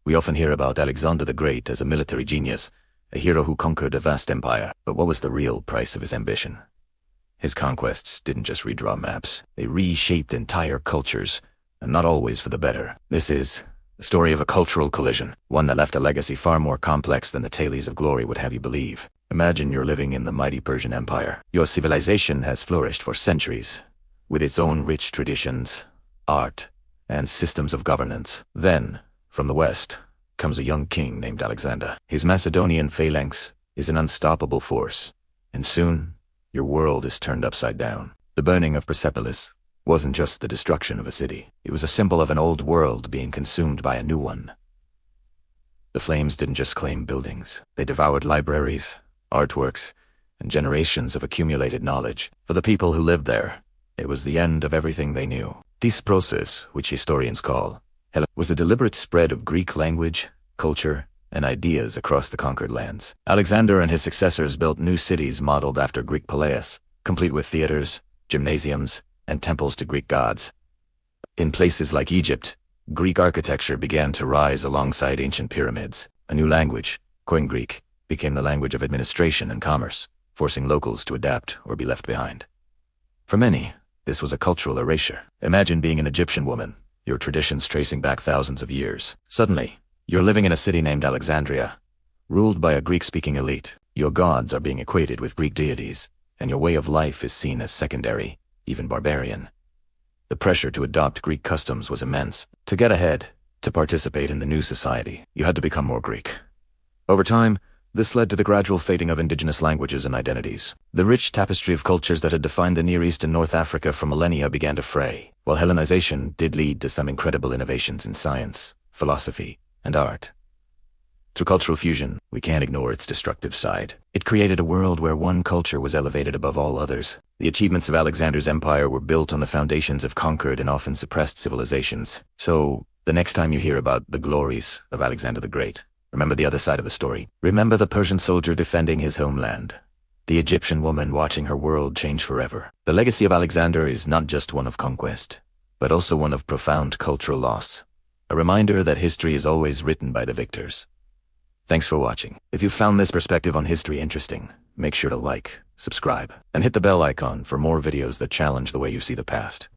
We often hear about Alexander the Great as a military genius, a hero who conquered a vast empire. But what was the real price of his ambition? His conquests didn't just redraw maps, they reshaped entire cultures, and not always for the better. This is the story of a cultural collision, one that left a legacy far more complex than the tales of glory would have you believe. Imagine you're living in the mighty Persian Empire. Your civilization has flourished for centuries, with its own rich traditions, art, and systems of governance. Then, from the west, comes a young king named Alexander. His Macedonian phalanx is an unstoppable force, and soon, your world is turned upside down. The burning of Persepolis wasn't just the destruction of a city. It was a symbol of an old world being consumed by a new one. The flames didn't just claim buildings. They devoured libraries, artworks, and generations of accumulated knowledge. For the people who lived there, it was the end of everything they knew. This process, which historians call Hell, was a deliberate spread of Greek language, culture, and ideas across the conquered lands. Alexander and his successors built new cities modeled after Greek palaeus, complete with theaters, gymnasiums, and temples to Greek gods. In places like Egypt, Greek architecture began to rise alongside ancient pyramids. A new language, Koine Greek, became the language of administration and commerce, forcing locals to adapt or be left behind. For many, this was a cultural erasure. Imagine being an Egyptian woman, your traditions tracing back thousands of years. Suddenly, you're living in a city named Alexandria, ruled by a Greek-speaking elite. Your gods are being equated with Greek deities, and your way of life is seen as secondary, even barbarian. The pressure to adopt Greek customs was immense. To get ahead, to participate in the new society, you had to become more Greek. Over time, this led to the gradual fading of indigenous languages and identities. The rich tapestry of cultures that had defined the Near East and North Africa for millennia began to fray, while Hellenization did lead to some incredible innovations in science, philosophy, and art. Through cultural fusion, we can't ignore its destructive side. It created a world where one culture was elevated above all others. The achievements of Alexander's empire were built on the foundations of conquered and often suppressed civilizations. So, the next time you hear about the glories of Alexander the Great, remember the other side of the story. Remember the Persian soldier defending his homeland, the Egyptian woman watching her world change forever. The legacy of Alexander is not just one of conquest, but also one of profound cultural loss. A reminder that history is always written by the victors. Thanks for watching. If you found this perspective on history interesting, make sure to like, subscribe, and hit the bell icon for more videos that challenge the way you see the past.